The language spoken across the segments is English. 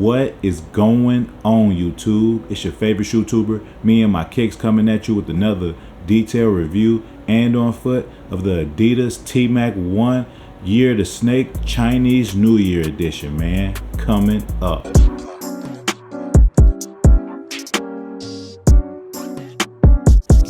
What is going on, YouTube? It's your favorite YouTuber, me and my kicks, coming at you with another detailed review and on foot of the Adidas TMac 1 Year to Snake Chinese New Year edition, man, coming up.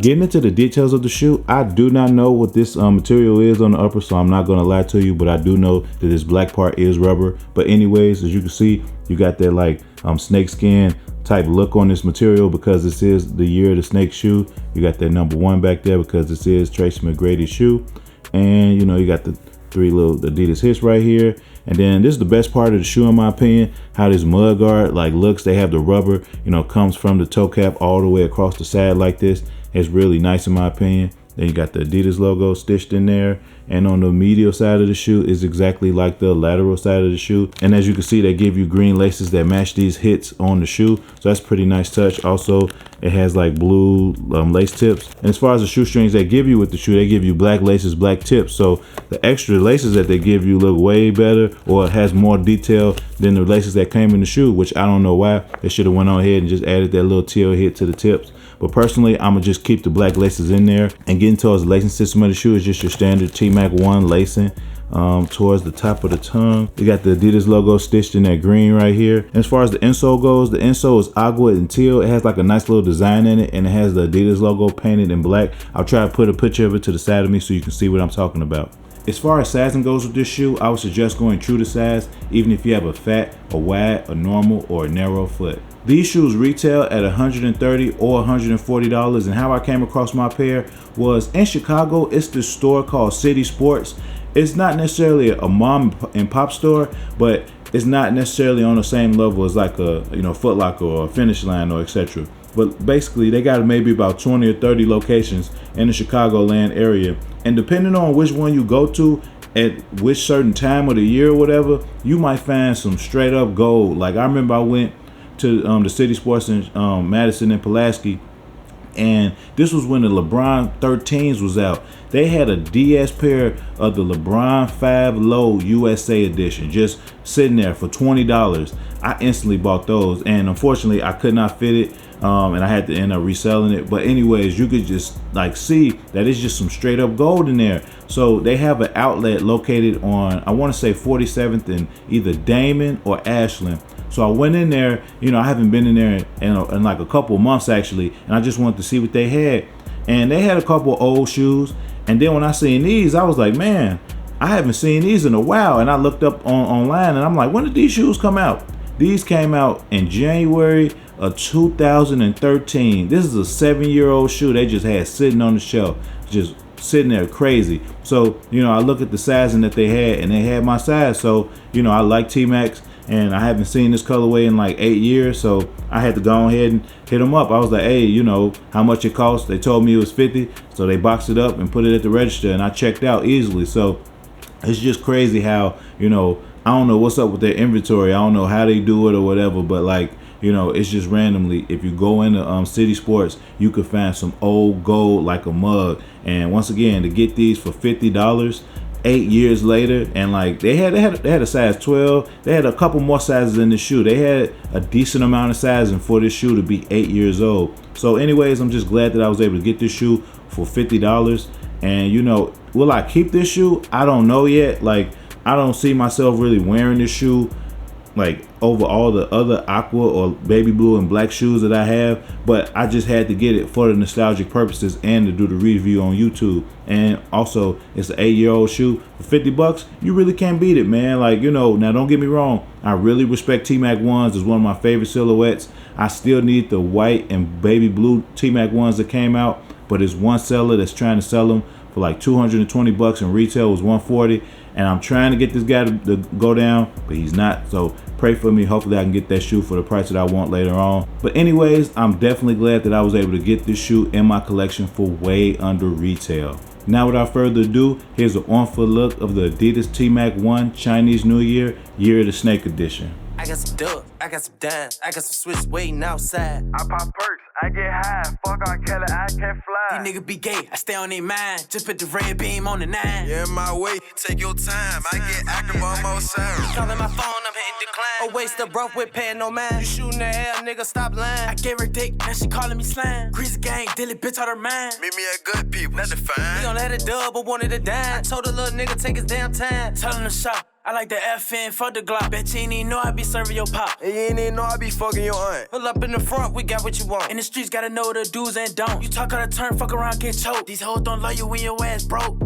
Getting into the details of the shoe, I do not know what this material is on the upper, so I'm not going to lie to you, but I do know that this black part is rubber. But anyways, as you can see, you got that like snake skin type look on this material because this is the Year of the Snake shoe. You got that number 1 back there because this is Tracy McGrady's shoe. And you know, you got the 3 little Adidas hits right here. And then this is the best part of the shoe in my opinion, how this mud guard like looks. They have the rubber, you know, comes from the toe cap all the way across the side like this. It's really nice in my opinion. Then you got the Adidas logo stitched in there. And on the medial side of the shoe is exactly like the lateral side of the shoe. And as you can see, they give you green laces that match these hits on the shoe. So that's pretty nice touch. Also, it has like blue lace tips. And as far as the shoestrings they give you with the shoe, they give you black laces, black tips. So the extra laces that they give you look way better, or it has more detail than the laces that came in the shoe, which I don't know why. They should have went on ahead and just added that little teal hit to the tips. But personally, I'm gonna just keep the black laces in there. And getting towards the lacing system of the shoe is just your standard TMac 1 lacing towards the top of the tongue. You got the Adidas logo stitched in that green right here. And as far as the insole goes, the insole is agua and teal. It has like a nice little design in it, and it has the Adidas logo painted in black. I'll try to put a picture of it to the side of me so you can see what I'm talking about. As far as sizing goes with this shoe, I would suggest going true to size, even if you have a fat, a wide, a normal, or a narrow foot. These shoes retail at $130 or $140, and how I came across my pair was in Chicago. It's this store called City Sports. It's not necessarily a mom and pop store, but it's not necessarily on the same level as like a Foot Locker or a Finish Line or etc. But basically, they got maybe about 20 or 30 locations in the Chicagoland area, and depending on which one you go to at which certain time of the year or whatever, you might find some straight up gold. Like I remember I went to the City Sports in Madison and Pulaski, and this was when the LeBron 13s was out. They had a DS pair of the LeBron 5 Low USA edition just sitting there for $20. I instantly bought those, and unfortunately I could not fit it, and I had to end up reselling it. But anyways, you could just like see that it's just some straight up gold in there. So they have an outlet located on, I want to say 47th and either Damon or Ashland. So I went in there, I haven't been in there in like a couple months actually, and I just wanted to see what they had. And they had a couple old shoes, and then when I seen these, I was like, man, I haven't seen these in a while. And I looked up online, and I'm like, when did these shoes come out? These came out in January of 2013. This is a 7-year-old shoe they just had sitting on the shelf, just sitting there crazy. So I look at the sizing that they had, and they had my size. So I like T-Macs, and I haven't seen this colorway in like 8 years, so I had to go ahead and hit them up. I was like, hey, how much it costs? They told me it was 50, so they boxed it up and put it at the register, and I checked out easily. So it's just crazy how I don't know what's up with their inventory. I don't know how they do it or whatever, but like it's just randomly, if you go into City Sports, you could find some old gold like a mug. And once again, to get these for $50 8 years later, and like they had a size 12. They had a couple more sizes in the shoe. They had a decent amount of sizing for this shoe to be 8 years old. So anyways, I'm just glad that I was able to get this shoe for $50. And will I keep this shoe? I don't know yet. Like I don't see myself really wearing this shoe like over all the other aqua or baby blue and black shoes that I have, but I just had to get it for the nostalgic purposes and to do the review on YouTube. And also, it's an 8-year-old shoe for $50. You really can't beat it, man. Like now don't get me wrong, I really respect T-Mac 1s. It's one of my favorite silhouettes. I still need the white and baby blue T-Mac 1s that came out, but there's one seller that's trying to sell them for like $220, and retail was $140. And I'm trying to get this guy to go down, but he's not. So pray for me. Hopefully I can get that shoe for the price that I want later on. But anyways, I'm definitely glad that I was able to get this shoe in my collection for way under retail. Now without further ado, here's an on-foot look of the Adidas TMac 1 Chinese New Year, Year of the Snake edition. I got some dub, I got some dimes, I got some switch waiting outside. I pop perks, I get high. Fuck R. Kelly, I can't fly. These niggas be gay, I stay on their mind. Just put the red beam on the 9. Yeah, my way, take your time. I get active on most sides. Calling my phone, I'm hitting decline. A waste of breath with paying no mind. You shooting the hell, nigga, stop lying. I gave her dick, now she calling me slime. Greasy gang, dilly bitch out her mind. Meet me at good people, not the fine. We gon' let it dub, but wanted a dime. I told the little nigga take his damn time. Tell him to shop. I like the FN, fuck the Glock. Bet you ain't even know I be serving your pop. And you ain't even know I be fucking your aunt. Pull up in the front, we got what you want. In the streets, gotta know the do's and don'ts. You talk out of turn, fuck around, get choked. These hoes don't love you when your ass broke.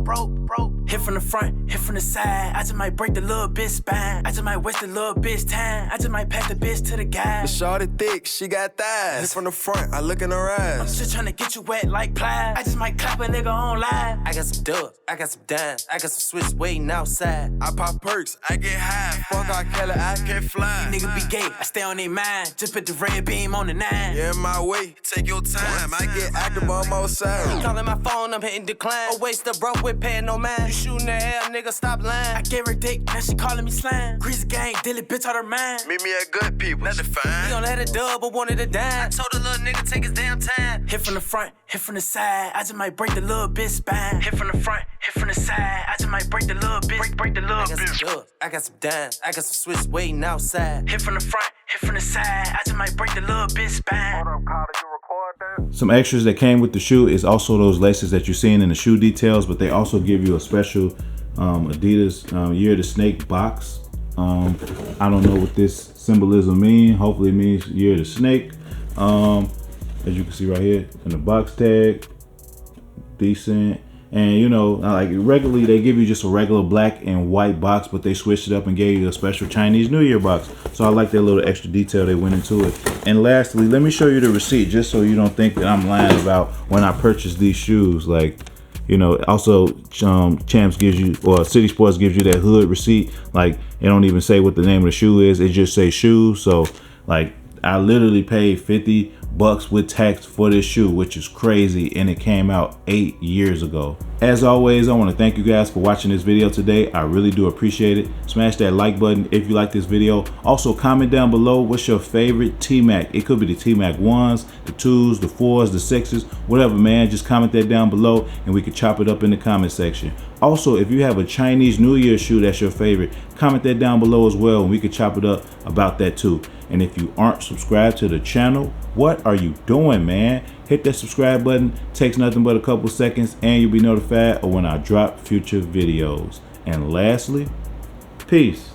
Hit from the front, hit from the side. I just might break the little bitch spine. I just might waste the little bitch time. I just might pass the bitch to the guy. The shorty thick, she got thighs. Hit from the front, I look in her eyes. I'm just tryna get you wet like plies. I just might clap a nigga on live. I got some dub, I got some dimes, I got some switch waiting outside. I pop perks, I get high. Fuck R. Kelly, I can't fly. These niggas be gay, I stay on their mind. Just put the red beam on the 9. Yeah, my way, take your time. I get active on most sides. Calling my phone, I'm hitting decline. A waste of breath with paying no mind. You shooting the hell, nigga, stop lying. I gave her dick, now she calling me slime. Greasy gang, dilly bitch out her mind. Meet me at good people, not the We fine. gon' let it dub, but wanted a dime. I told the little nigga take his damn time. Hit from the front, hit from the side. I just might break the little bitch spine. Hit from the front, hit from the side. I just might break the little bitch. Break the little bitch. I got some dub, I got some dimes, I got some switch waiting outside. Hit from the front, hit from the side. I just might break the little bitch spine. Hold up, Carter, you record that? Some extras that came with the shoe is also those laces that you're seeing in the shoe details, but they also give you a special Adidas Year of the Snake box. I don't know what this symbolism means. Hopefully it means Year of the Snake. As you can see right here in the box tag, decent. And you know, like regularly they give you just a regular black and white box, but they switched it up and gave you a special Chinese New Year box. So I like that little extra detail they went into it. And lastly, let me show you the receipt just so you don't think that I'm lying about when I purchased these shoes. Like, you know, also Champs gives you, or City Sports gives you that hood receipt. Like, it don't even say what the name of the shoe is. It just say shoes. So like, I literally paid $50 with tax for this shoe, which is crazy, and it came out 8 years ago. As always, I want to thank you guys for watching this video today. I really do appreciate it. Smash that like button if you like this video. Also, comment down below what's your favorite TMac. It could be the TMac 1s, the 2s, the 4s, the 6s, whatever, man. Just comment that down below and we can chop it up in the comment section. Also, if you have a Chinese New Year shoe that's your favorite, comment that down below as well and we can chop it up about that too. And if you aren't subscribed to the channel, what are you doing, man? Hit that subscribe button. Takes nothing but a couple seconds and you'll be notified of when I drop future videos. And lastly, peace.